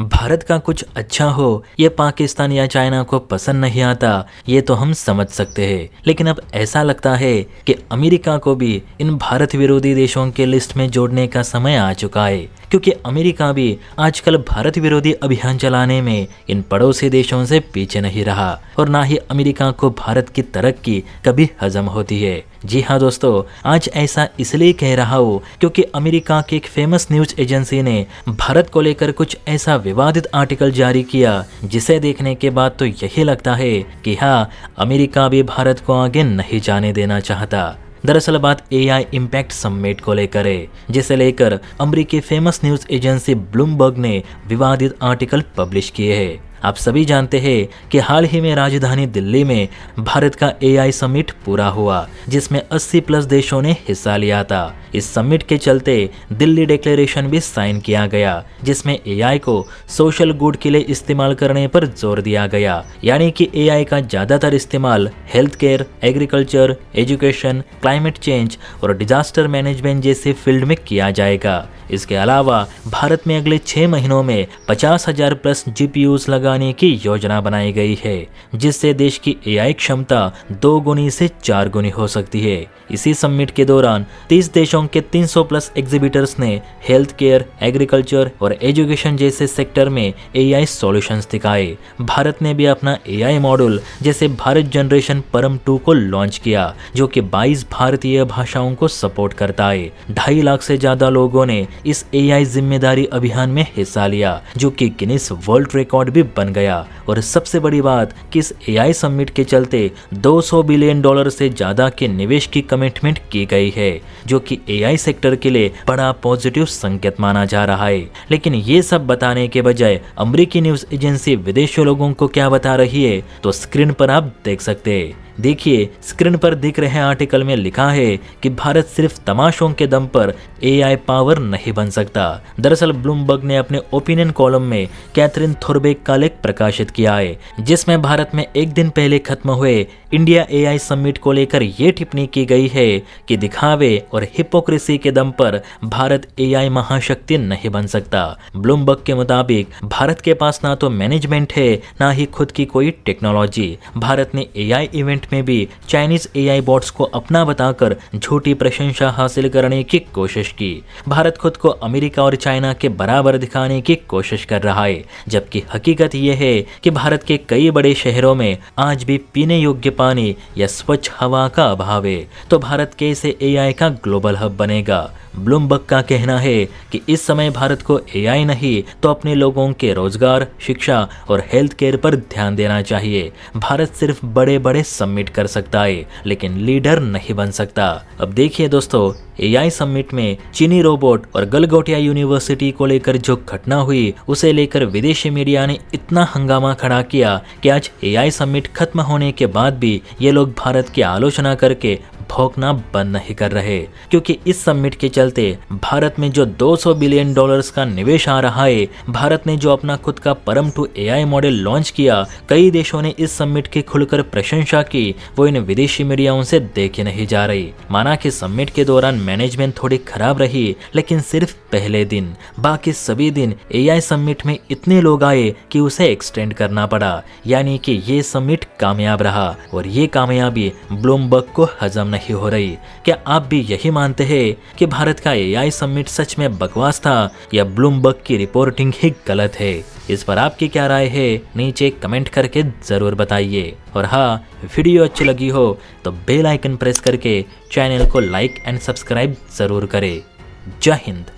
भारत का कुछ अच्छा हो ये पाकिस्तान या चाइना को पसंद नहीं आता, ये तो हम समझ सकते हैं। लेकिन अब ऐसा लगता है कि अमेरिका को भी इन भारत विरोधी देशों के लिस्ट में जोड़ने का समय आ चुका है, क्योंकि अमेरिका भी आजकल भारत विरोधी अभियान चलाने में इन पड़ोसी देशों से पीछे नहीं रहा और ना ही अमेरिका को भारत की तरक्की कभी हजम होती है। जी हाँ दोस्तों, आज ऐसा इसलिए कह रहा हूँ क्योंकि अमेरिका की एक फेमस न्यूज एजेंसी ने भारत को लेकर कुछ ऐसा विवादित आर्टिकल जारी किया जिसे देखने के बाद तो यही लगता है कि हाँ, अमेरिका भी भारत को आगे नहीं जाने देना चाहता। दरअसल बात AI इम्पैक्ट समिट को लेकर है, जिसे लेकर अमेरिकी फेमस न्यूज एजेंसी ब्लूमबर्ग ने विवादित आर्टिकल पब्लिश किए हैं। आप सभी जानते हैं कि हाल ही में राजधानी दिल्ली में भारत का AI समिट पूरा हुआ, जिसमें 80 प्लस देशों ने हिस्सा लिया था। इस समिट के चलते दिल्ली डिक्लेरेशन भी साइन किया गया, जिसमें AI को सोशल गुड के लिए इस्तेमाल करने पर जोर दिया गया, यानी कि AI का ज़्यादातर इस्तेमाल health care, agriculture, education, climate change और डिजास्टर मैनेजमेंट जैसे फील्ड में किया जाएगा। इसके अलावा भारत में अगले 6 महीनों में 50,000 प्लस GPUs लगाने की योजना बनाई गई है, जिससे देश की AI क्षमता 2 गुनी से 4 गुनी हो सकती है। इसी समिट के दौरान 30 देशों के 300 प्लस एग्जीबिटर्स ने हेल्थ केयर, एग्रीकल्चर और एजुकेशन जैसे सेक्टर में AI सॉल्यूशंस दिखाए। भारत ने भी अपना AI मॉड्यूल जैसे भारत जनरेशन परम 2 को लॉन्च किया, जो कि 22 भारतीय भाषाओं को सपोर्ट करता है। 2.5 लाख से ज्यादा लोगों ने इस AI जिम्मेदारी अभियान में हिस्सा लिया, जो कि गिनीज वर्ल्ड रिकॉर्ड भी बन गया। और सबसे बड़ी बात कि इस AI समिट के चलते $200 बिलियन से ज्यादा के निवेश की कमिटमेंट की गई है, जो कि AI सेक्टर के लिए बड़ा पॉजिटिव संकेत माना जा रहा है। लेकिन ये सब बताने के बजाय अमेरिकी न्यूज एजेंसी विदेशी लोगों को क्या बता रही है, तो स्क्रीन पर आप देख सकते हैं। देखिए, स्क्रीन पर दिख रहे आर्टिकल में लिखा है कि भारत सिर्फ तमाशों के दम पर AI पावर नहीं बन सकता। दरअसल ब्लूमबर्ग ने अपने ओपिनियन कॉलम में कैथरीन थोरबेक का लेख प्रकाशित किया है, जिसमें भारत में एक दिन पहले खत्म हुए इंडिया AI समिट को लेकर ये टिप्पणी की गई है कि दिखावे और हिपोक्रेसी के दम पर भारत AI महाशक्ति नहीं बन सकता। ब्लूमबर्ग के मुताबिक भारत के पास ना तो मैनेजमेंट है, ना ही खुद की कोई टेक्नोलॉजी। भारत ने AI इवेंट में भी चाइनीज AI बॉट्स को अपना बताकर झूठी प्रशंसा हासिल करने की कोशिश की। भारत खुद को अमेरिका और चाइना के बराबर दिखाने की कोशिश कर रहा है, जबकि हकीकत यह है कि भारत के कई बड़े शहरों में आज भी पीने योग्य पानी या स्वच्छ हवा का अभाव है। तो भारत कैसे AI का ग्लोबल हब बनेगा? ब्लूमबर्ग का कहना है कि इस समय भारत को AI नहीं तो अपने लोगों के रोजगार, शिक्षा और हेल्थ केयर पर ध्यान देना चाहिए। भारत सिर्फ बड़े बड़े समिट कर सकता है, लेकिन लीडर नहीं बन सकता। अब देखिए दोस्तों, AI समिट में चीनी रोबोट और गलगोटिया यूनिवर्सिटी को लेकर जो घटना हुई, उसे लेकर विदेशी मीडिया ने इतना हंगामा खड़ा किया कि आज AI समिट खत्म होने के बाद भी ये लोग भारत की आलोचना करके भौंकना बंद नहीं कर रहे, क्योंकि इस समिट के चलते भारत में जो $200 बिलियन का निवेश आ रहा है, भारत ने जो अपना खुद का परम 2 AI मॉडल लॉन्च किया, कई देशों ने इस समिट की खुलकर प्रशंसा की, वो इन विदेशी मीडियाओं से देखे नहीं जा रही। माना कि समिट के दौरान मैनेजमेंट थोड़ी खराब रही, लेकिन सिर्फ पहले दिन, बाकी सभी दिन AI समिट में इतने लोग आए कि उसे एक्सटेंड करना पड़ा, यानी कि ये समिट कामयाब रहा और ये कामयाबी ब्लूमबर्ग को हजम नहीं हो रही। क्या आप भी यही मानते हैं कि भारत का AI समिट सच में बकवास था या ब्लूमबर्ग की रिपोर्टिंग ही गलत है? इस पर आपकी क्या राय है, नीचे कमेंट करके जरूर बताइए। और हाँ, वीडियो अच्छी लगी हो तो बेल आइकन प्रेस करके चैनल को लाइक एंड सब्सक्राइब जरूर करें। जय हिंद।